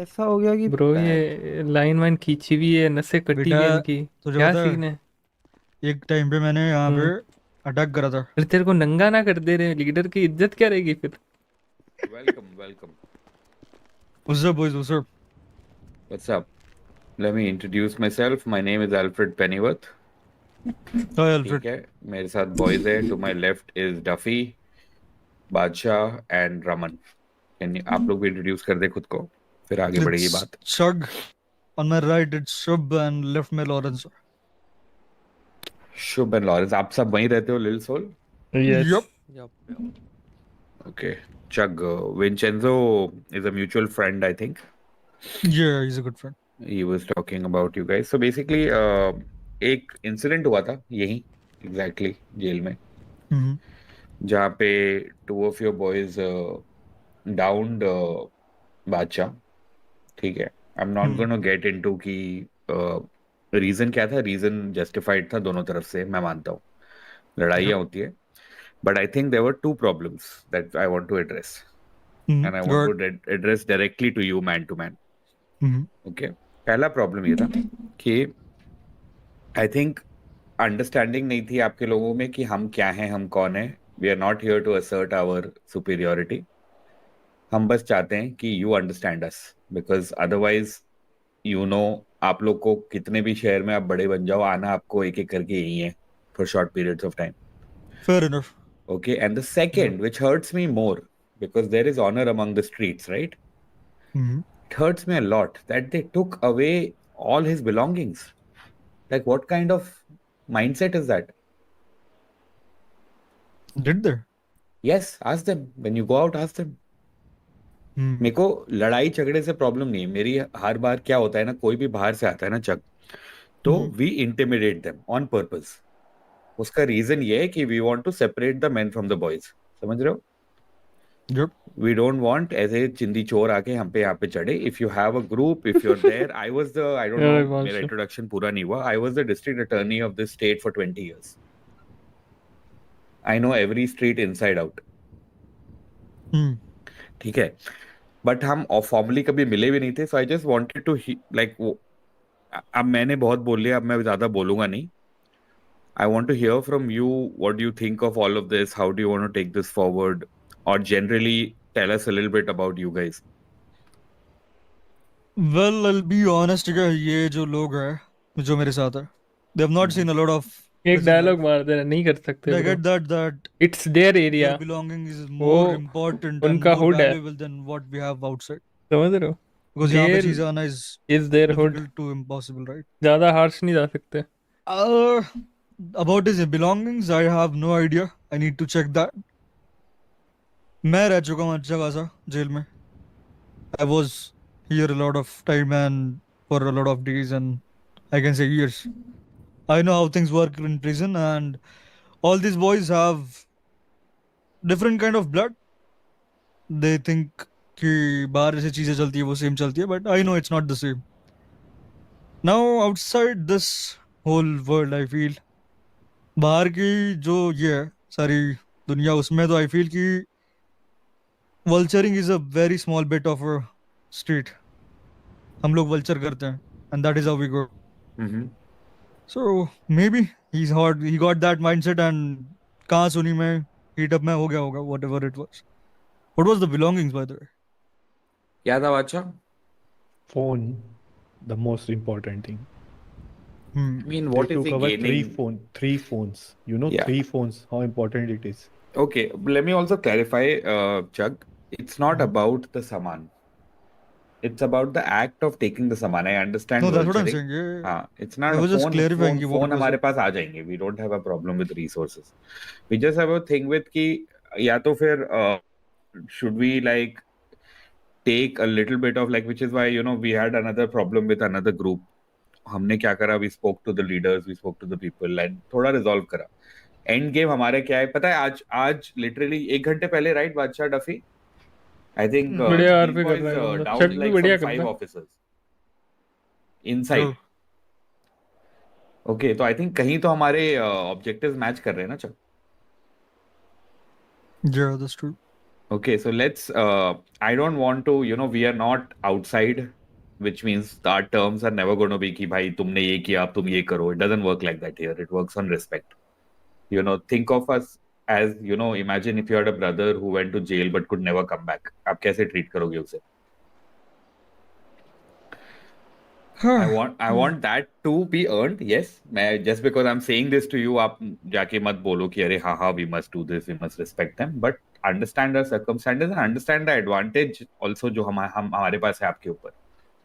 ऐसा हो गया कि ब्रो पैर। ये लाइन वाइन खींची हुई है, नसें कटी बेटा, हुई है इनकी। तुझे क्या पता है सीन है? एक टाइम पे मैंने यहाँ पे हम्म। अटैक करा था। अरे तेरे को नंगा ना कर दे रहे, लीडर की इज्जत क्या रहेगी फिर? Welcome, welcome. उससे बॉयज उससे What's up? Let me introduce myself. My name is Alfred Pennyworth. हाय ठीक अल्फ्रेड। है, मेरे साथ बॉयज है. To my left is Duffy, Badshah and Raman. आप लोग भी इंट्रोड्यूस कर दे खुद को, फिर आगे बढ़ेगी इट्स बात. चग, on my right it's Shubh and left में लॉरेंस। शुभ एंड लॉरेंस, आप सब वहीं रहते हो लिल सोल? Yes. Yep. Yep yep. Okay. चग, Vincenzo is a mutual friend, I think. Yeah he is a good friend. He was talking about you guys. So basically, एक इंसिडेंट हुआ था यहीं, एग्जैक्टली जेल में, हम्म। जहाँ पे two of your boys downed बादशाह. ठीक है. I am not hmm. Gonna get into कि रीजन क्या था. रीजन जस्टिफाइड था दोनों तरफ से, मैं मानता हूँ, यप। लड़ाइयाँ होती है. But I think there were two problems that I want to address, and I want good. To address directly to you, man to man. Hmm. Okay. पहला प्रॉब्लम ये था कि आई थिंक अंडरस्टैंडिंग नहीं थी आपके लोगों में कि हम क्या हैं, हम कौन हैं. We are not here to assert our superiority. हम बस चाहते हैं कि you understand us, because otherwise you know, आप लोग को कितने भी शहर में आप बड़े बन जाओ, आना आपको एक एक करके यही है for short periods of time. Fair enough. Okay, and the yup. second, which hurts me more, because there is honor among the streets, right? Hmm. It hurts me a lot that they took away all his belongings. Like, what kind of mindset is that? Did there. Yes, ask them. When you go out, ask them. Hmm. मेरे को लड़ाई झगड़े से problem नहीं है. मेरी हर बार क्या होता है ना, कोई भी बाहर से आता है ना चक, तो hmm. We intimidate them on purpose. उसका रीजन ये है कि we want to separate the men from the boys. समझ रहे हो? यप। वी डोंट वांट ऐसे चिंदी चोर आके हम पे यहाँ पे चढ़े. If you have a group, if you are there. I was the, I don't know, अरे मेरा बादशाह। इंट्रोडक्शन पूरा नहीं हुआ. I was the district attorney of this state for 20 years. I know every street inside out. Hmm. ठीक है. But हम formally कभी मिले भी नहीं थे. So I just wanted to like वो, अब मैंने बहुत बोल लिया, अब मैं ज्यादा बोलूंगा नहीं. I want to hear from you, what do you think of all of this, how do you want to take this forward, और generally tell us a little bit about you guys. Well I be honest, ये जो लोग हैं जो मेरे साथ है, they have not seen a lot of एक प्रिजन डायलॉग लाइफ। मार देना, नहीं कर सकते They bro. get that it's there their area. belonging is वो more important and उनका more हुड है। valuable than what we have outside. समझ रहे हो? Because यहाँ पे जेल चीजें आना is इज देयर हुड। difficult to impossible, right? ज्यादा हार्श नहीं जा सकते। Uh, about his belongings, I have no idea. I need to check that. मैं रह चुका हूँ अच्छा खासा जेल में. I was here a lot of time and for a lot of days and I can say years. I know how things work in prison and all these boys have different kind of blood. They think कि बाहर जैसे चीजें चलती है वो same चलती है, but I know it's not the same. Now outside this whole world, I feel बाहर की जो ये है सारी दुनिया, उसमें तो आई फील कि vulturing is a very small bit of a street. हम लोग वल्चर करते हैं and that is how we go. Mm-hmm. So maybe he got that mindset and कहाँ सुनी मैं हीट अप में हो गया होगा whatever it was. What was the belongings by the way. क्या था बादशाह? Phone, the most important thing. I mean, They what is he took our gaining? three phones. You know, Yeah. three phones, how important it is. Okay. Let me also clarify, Chuck. It's not about the saman. It's about the act of taking the saman. I no understand that's what I am vulturing. Saying. ये हाँ, it's I not a was just phone. Clarifying Phone, कि what phone was हमारे it. पास आ जाएंगे. We don't have a problem with resources. We just have a thing with कि या तो फिर should we like take a little bit of like, which is why we had another problem with another group. हमने क्या करा, we spoke to the leaders, we spoke to the people and थोड़ा resolve करा. And game हमारे क्या है पता है? आज आज लिटरली 1 घंटे पहले, राइट बादशाह डफी, आई थिंक बढ़िया दीज आरपी कर रहा बॉयज है बंदा, डाउन चक भी लाइक सम बढ़िया कर रहा 5 ऑफिसर्स इनसाइड. ओके, तो आई थिंक कहीं तो हमारे ऑब्जेक्टिव्स मैच कर रहे हैं ना चल. या that's true. Okay, so let's. I don't want to. We are not outside, which means our terms are never going to be कि भाई तुमने ये किया अब तुम ये करो. It doesn't work like that here. It works on respect. Think of us as imagine if you had a brother who went to jail but could never come back. आप कैसे treat करोगे उसे? I want that to be earned. Yes, मैं just because I'm saying this to you, आप जाके मत बोलो कि अरे हाँ we must do this, we must respect them. But understand the circumstances and understand the advantage also जो हमारे पास है आपके ऊपर.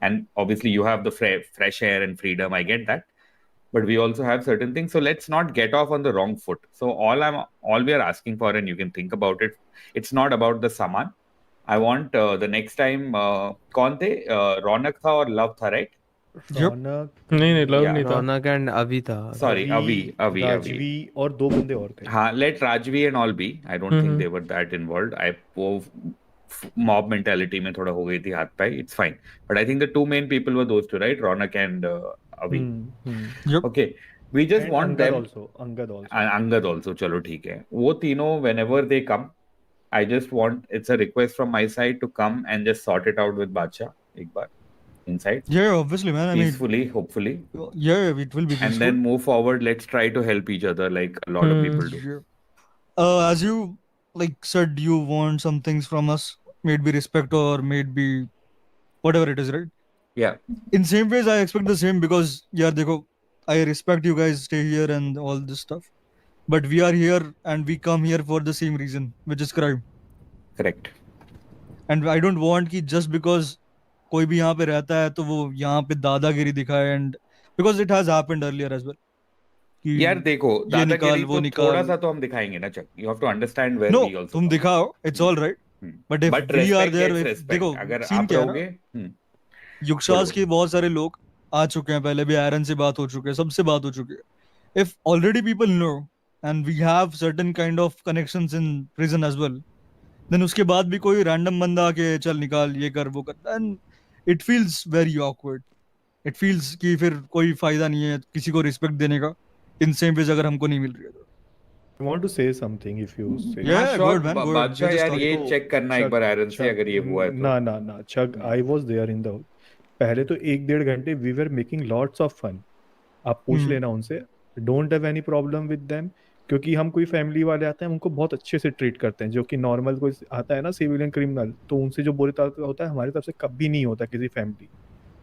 And obviously you have the fresh air and freedom. I get that. But we also have certain things. So let's not get off on the wrong foot. So all we are asking for, and you can think about it, it's not about the saman. I want the next time कौन थे रौनक था और love था right? रौनक, नहीं love Yeah. नहीं था. रौनक and अभी था. Sorry, Avi. राजवी और दो बंदे और थे. हाँ, let Rajvi and all be. I don't think they were that involved. वो mob mentality में थोड़ा हो गई थी हाथ पाई. It's fine. But I think the two main people were those two, right? Ronak and Avi. Yep. Okay. We just And want Angad them. also. Angad also. Angad also. चलो ठीक है. वो तीनों whenever they come, I just want it's a request from my side to come and just sort it out with Bacha एक बार inside. Yeah, obviously, man. I mean, Peacefully, hopefully. yeah, it will be And peaceful. then move forward. Let's try to help each other like a lot of people do. Yeah. As you said, you want some things from us, maybe respect or maybe whatever it is, right? Yeah. In same ways, I expect the same because yeah, देखो, I respect you guys stay here and all this stuff, but we are here and we come here for the same reason, which is crime. Correct. And I don't want कि just because कोई भी यहाँ पे रहता है तो वो यहाँ पे दादागिरी दिखाए and because it has happened earlier as well. कि यार देखो ये निकाल दादागिरी वो तो निकाल. थोड़ा सा तो हम दिखाएंगे ना चक. You have to understand where No, we also तुम come. दिखाओ, it's all right. But if But we are respect there, gets if, respect. देखो अगर सीन आप क्या है ना, रहोगे युगशास बोलो. के बहुत सारे लोग आ चुके हैं, पहले भी आयरन से बात हो चुके हैं, सबसे बात हो चुकी है. If already people know and we have certain kind of connections in prison as well, then उसके बाद भी कोई random बंदा आके चल निकाल ये कर वो कर, then it feels very awkward. It feels कि फिर कोई फायदा नहीं है किसी को रिस्पेक्ट देने का in same ways अगर हमको नहीं मिल रही है तो. I want to say something if you say. Yeah, हाँ, sure. good man, good. बादशाह You just यार talk. ये तो चेक करना एक चक- बार आयरन से चक- अगर ये हुआ है तो. ना Chuck I was there in the पहले तो 1-1.5 घंटे we were making lots of fun. आप पूछ लेना उनसे. Don't have any problem with them क्योंकि हम कोई फैमिली वाले आते हैं हम उनको बहुत अच्छे से ट्रीट करते हैं. जो कि नॉर्मल कोई आता है ना सिविलियन क्रिमिनल तो उनसे जो बुरी तरह होता है हमारी तरफ से कभी नहीं होता किसी फैमिली.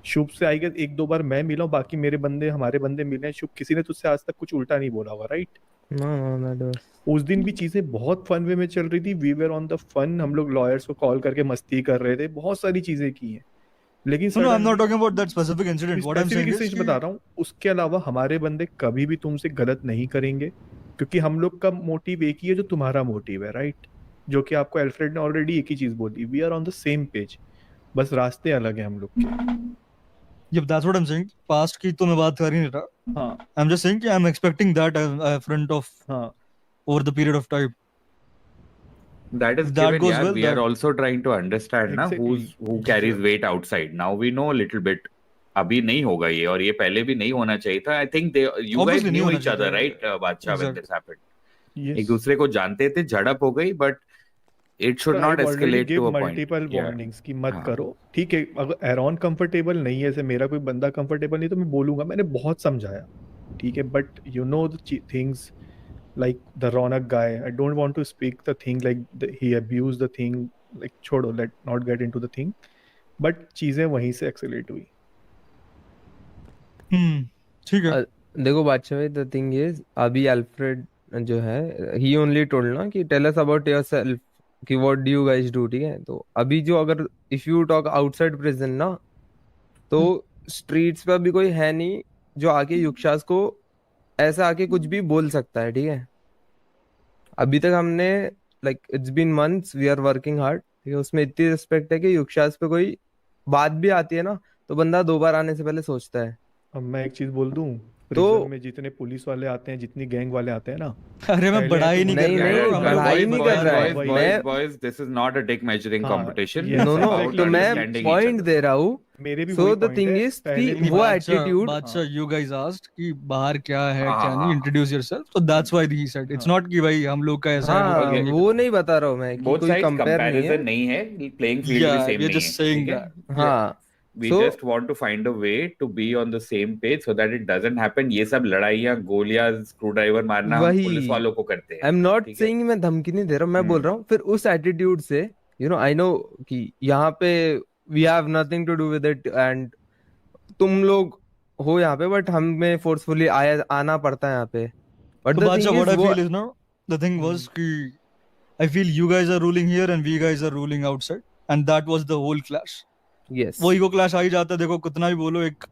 शुभ से आई गेस 1-2 बार मैं मिला हूं, बाकी मेरे बंदे हमारे बंदे मिले हैं. शुभ किसी ने तुझसे आज तक कुछ उल्टा नहीं बोला होगा राइट. No, उस दिन भी चीजें बहुत फन वे में चल रही थी. We were on the fun. हम लोग लॉयर्स को कॉल करके मस्ती कर रहे थे. बहुत सारी चीजें की हैं लेकिन No, I'm not talking about that specific incident. What I'm saying is specific बता रहा हूँ. उसके अलावा हमारे बंदे कभी भी तुमसे गलत नहीं करेंगे क्योंकि हम लोग का मोटिव एक ही है जो तुम्हारा मोटिव है राइट. जो कि आपको एल्फ्रेड ने ऑलरेडी एक ही चीज बोली. We are on the same page. बस रास्ते अलग हैं हम लोग के. Yeah, that's what I'm saying. Past की तो मैं बात कर ही नहीं रहा. हाँ I'm just saying कि I'm expecting that front of हाँ over the period of time. That is If that given, goes yeah. well, We are then- also trying to understand ना Exactly. who carries weight outside. Now we know a little bit. अभी नहीं होगा ये और ये पहले भी नहीं होना चाहिए था. I think you guys Obviously नहीं knew होना each other, चाहिए. right? बादशाह when Exactly. this happened. yes. एक दूसरे को जानते थे, झड़प हो गई, but it should So not I've already escalate give to a point. multiple Yeah. warnings कि मत हाँ. करो. ठीक है अगर एरॉन कंफर्टेबल नहीं है ऐसे मेरा कोई बंदा कंफर्टेबल नहीं तो मैं बोलूंगा. मैंने बहुत समझाया ठीक है but you know the things like the Ronak guy. I don't want to speak the thing like he abused the thing. Like छोड़ो, let not get into the thing. But चीजें वहीं से एक्सेलेरेट हुई. ठीक है. देखो बादशाह भाई द थिंग इज अभी अल्फ्रेड जो है ही ओनली टोल्ड ना कि टेल अस अबाउट योरसेल्फ कि what do you guys do. ठीक है तो अभी जो अगर if you talk outside prison ना तो स्ट्रीट्स पे अभी कोई है नहीं जो आके युक्षास को ऐसा आके कुछ भी बोल सकता है. ठीक है अभी तक हमने like it's been months we are working hard. ठीक है उसमें इतनी रिस्पेक्ट है कि युक्षास पे कोई बात भी आती है ना तो बंदा 2 बार आने से पहले सोचता है. अब मैं एक चीज बोल दूं. प्रिजन में जितने पुलिस वाले आते हैं, जितनी गैंग वाले आते हैं ना, अरे मैं पहले बढ़ाई तो नहीं कर नहीं, रहा नहीं, हूँ, हम लोग बढ़ाई नहीं कर रहा है। वही- मैं this is not a dick measuring हाँ, competition. yes, no It's no about तो मैं understanding each पॉइंट other. दे रहा हूँ। मेरे भी सो वही द पॉइंट थिंग है। इज पहले कि भी वो बादशाह एटीट्यूड, बादशाह यू गाइस आस्क्ड कि बाहर क्या है हाँ, क्या हाँ, नहीं, हाँ। इंट्रोड्यूस योरसेल्फ, तो that's why he said it's हाँ। नॉट कि भाई हम लोग का ऐसा है वो हाँ काम Okay. नहीं वो करता। नहीं बता रहा हूँ मैं कि Both कोई sides कंपेयर नहीं है। comparison नहीं है, playing field भी Yeah, same we're नहीं just है, saying ठीक है? that. Yeah. हाँ We so just want to find a way to be on the same page so that it doesn't happen. ये सब लड़ाइयाँ, गोलियां, स्क्रू ड्राइवर मारना हम वही, पुलिस वालों को करते आई हैं, एम नॉट ठीक है? सेइंग, मैं धमकी नहीं दे रहा हूँ, मैं बोल रहा हूँ फिर उस एटीट्यूड से, आई नो कि यहाँ पे we have nothing to do with it and तुम लोग हो यहाँ पे, बट हमें फोर्सफुली आया आना पड़ता है यहाँ पे, but So the Bacha, thing what is I वो feel is now the thing was कि I feel you guys are ruling here and we guys are ruling outside, and that was the whole clash. Yes वो ego clash आ ही जाता है, देखो कितना भी बोलो एक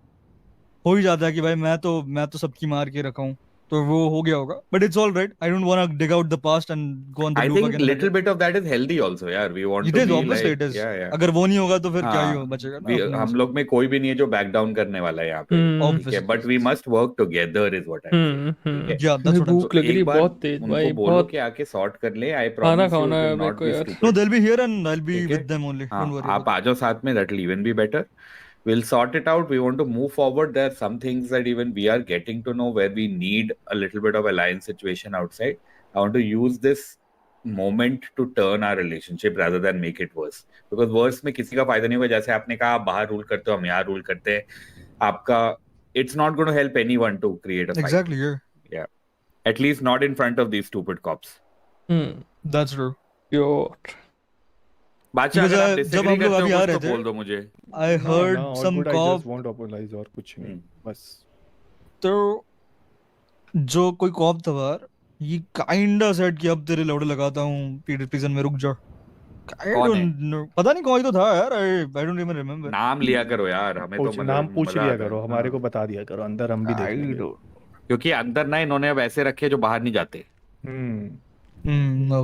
हो ही जाता है कि भाई मैं तो सबकी मार के रखा हूँ, तो वो हो गया होगा, but it's all right, I don't want to dig out the past and go on the I loop think again and little again. bit of that is healthy also, यार. We want it to is be obviously like, it is, yeah. अगर वो नहीं होगा तो फिर क्या ही हाँ, बचेगा ना अपने हम से. लोग में कोई भी नहीं है जो बैक डाउन करने वाला है यहाँ पे, ठीक है? Obviously. But we must work together is what I am ठीक है? Yeah, that's what I'm भूख तो लग रही एक है बार बहुत तेज उनको भाई, बोलो बहुत कि आके सॉर्ट कर ले. आई खाना प्रॉमिस यू खाना इट है विल मेरे नॉट को बी यार. No, stupid, they'll be here and I'll be ठीक है? with them only. हाँ, Don't worry आप about आ जाओ साथ में, that will even be better. We'll sort it out. We want to move forward. There are some things that even we are getting to know where we need a little bit of alliance situation outside. I want to use this moment to turn our relationship rather than make it worse. Because worse में किसी का फायदा नहीं होगा. जैसे आपने कहा आप बाहर रूल करते हो, हम यहाँ रूल करते हैं. आपका it's not going to help anyone to create a it. fight. Exactly, yeah. Yeah. At least not in front of these stupid cops. That's true. Pure. बादशाह Because, अगर आप जब disagree हम लोग करते अभी हो आ कुछ रहे तो थे, बोल दो मुझे. I heard ना, all some good, I cop, just want to apologize और कुछ नहीं, बस. तो जो कोई कॉप था बाहर, he kinda said कि अब तेरे लौड़े लगाता हूँ प्रिजन में, रुक जा. I कौन है? don't know. पता नहीं कौन ही तो था यार, I don't even remember. नाम लिया करो यार, हमें तो मतलब नाम पूछ मजा लिया आता है. करो, हमारे हाँ. को बता दिया करो, अंदर हम भी देख आई लेंगे. डोंट, क्योंकि अंदर ना इन्होंने अब ऐसे रखे जो बाहर नहीं जाते.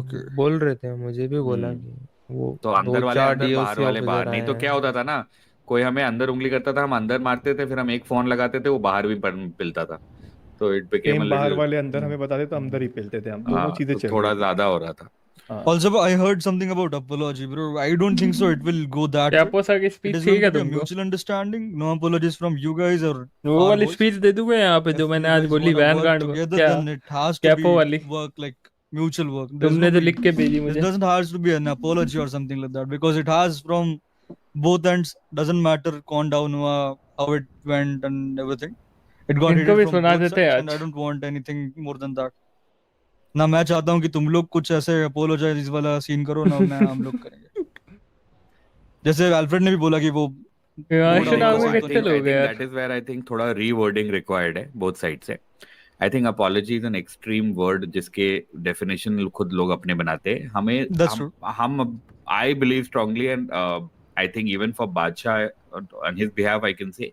Okay. बोल रहे थे, मुझे भी बोला हम्म. कि वो तो दो अंदर वाले चार अंदर, बाहर डीओसी वाले बाहर. ऑफिसर नहीं आए तो क्या हैं. होता था ना, कोई हमें अंदर उंगली करता था, हम अंदर मारते थे, फिर हम एक फोन लगाते थे, वो बाहर भी पिलता था. तो इट बिकेम अ सेम बाहर लिटिल, वाले अंदर हमें बताते तो अंदर ही पेलते थे हम, दोनों हाँ, चीजें तो चल थोड़ा रही थी. ज्यादा हो रहा था. हाँ. Also, I heard something about apology, bro. I don't think so. It will go that way. कैपोसा की It स्पीच is ठीक going है to be a तुमको? mutual understanding. No apologies from you guys or वो our वाली boys. Speech दे दूंगा यहाँ पे जो If मैंने you आज guys बोली wanna work वैनगार्ड को. together, क्या then it has to capo be वाली work like mutual work. There's तुमने no जो be, लिख के भेजी it मुझे. doesn't have to be an apology or something like that, because it has from both ends. Doesn't matter कौन down हुआ, how it went and everything. It got इनको hated भी from सुना both देते sides, हैं and I आज. don't want anything more than that. ना मैं चाहता हूँ कि तुम लोग कुछ ऐसे apologize वाला सीन करो, ना मैं हम लोग करेंगे. जैसे अल्फ्रेड ने भी बोला कि वो हिमांशु Go नाम down में the कितने scene. लोग हैं यार. that is where I think थोड़ा rewording required है both sides से. I think apology is an extreme word जिसके definition खुद लोग अपने बनाते हैं. हमें That's true. हम I believe strongly and I think even for Badshah on his behalf I can say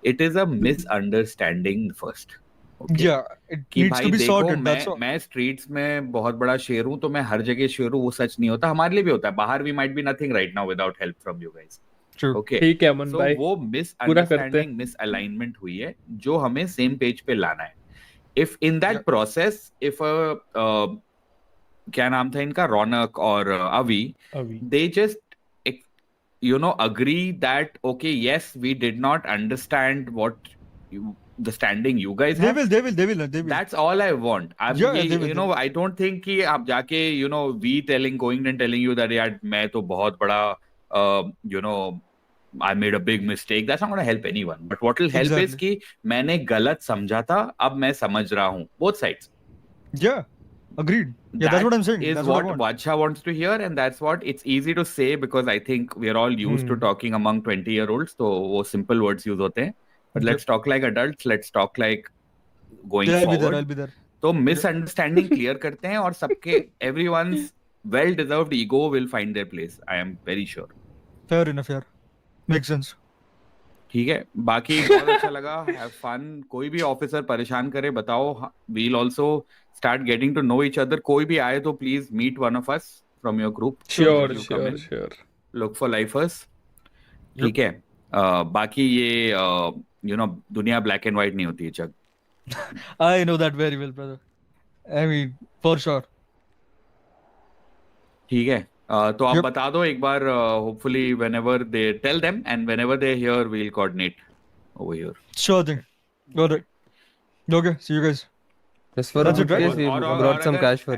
it is a misunderstanding first. Okay? Yeah, it कि needs भाई to be देखो, sorted. That's all. मैं streets में बहुत बड़ा शेर हूं तो मैं हर जगह शेर हूं, वो सच नहीं होता. हमारे लिए भी होता है बाहर. We might be nothing right now without help from you guys. True. Okay, ठीक है अमन सो भाई. वो पूरा करते मिसअंडरस्टैंडिंग, मिसअलाइनमेंट हुई है जो हमें सेम पेज पे लाना है. If in that Yeah. Process, if क्या नाम था इनका, रौनक और अवी, अभी they just agree that okay, yes, we did not understand what the standing you guys They have. will. They will. That's all I want. Yeah, they will, I don't think कि आप जाके we going and telling you that यार मैं तो बहुत बड़ा I made a big mistake. That's not going to help anyone. But what will help is Exactly. कि मैंने गलत समझा था, अब मैं समझ रहा हूँ. Both sides. Yeah, agreed. Yeah, that's what I'm saying. Is That's what I want. Badsha wants to hear, and that's what it's easy to say because I think we are all used to talking among 20-year-olds. So वो simple words use होते हैं. But let's talk like adults. Let's talk like going Yeah, forward. I'll be there. तो misunderstanding clear करते हैं और सबके everyone's well-deserved ego will find their place. I am very sure. Fair enough, यार. Makes sense. ठीक है, बाकी बहुत अच्छा लगा. Have fun. कोई भी ऑफिसर परेशान करे बताओ. We'll also start getting to know each other. कोई भी आए तो please meet one of us from your group. Sure. Look for lifers. ठीक है. बाकी ये दुनिया ब्लैक एंड व्हाइट नहीं होती है. जग I know that very well, brother. I mean, for sure. ठीक है तो आप Yep. बता दो एक बार hopefully whenever they tell them and whenever they hear we will coordinate over here Sure thing. All right. Okay. See you guys. Just for a That's it, good right? case, we और brought some अगर cash for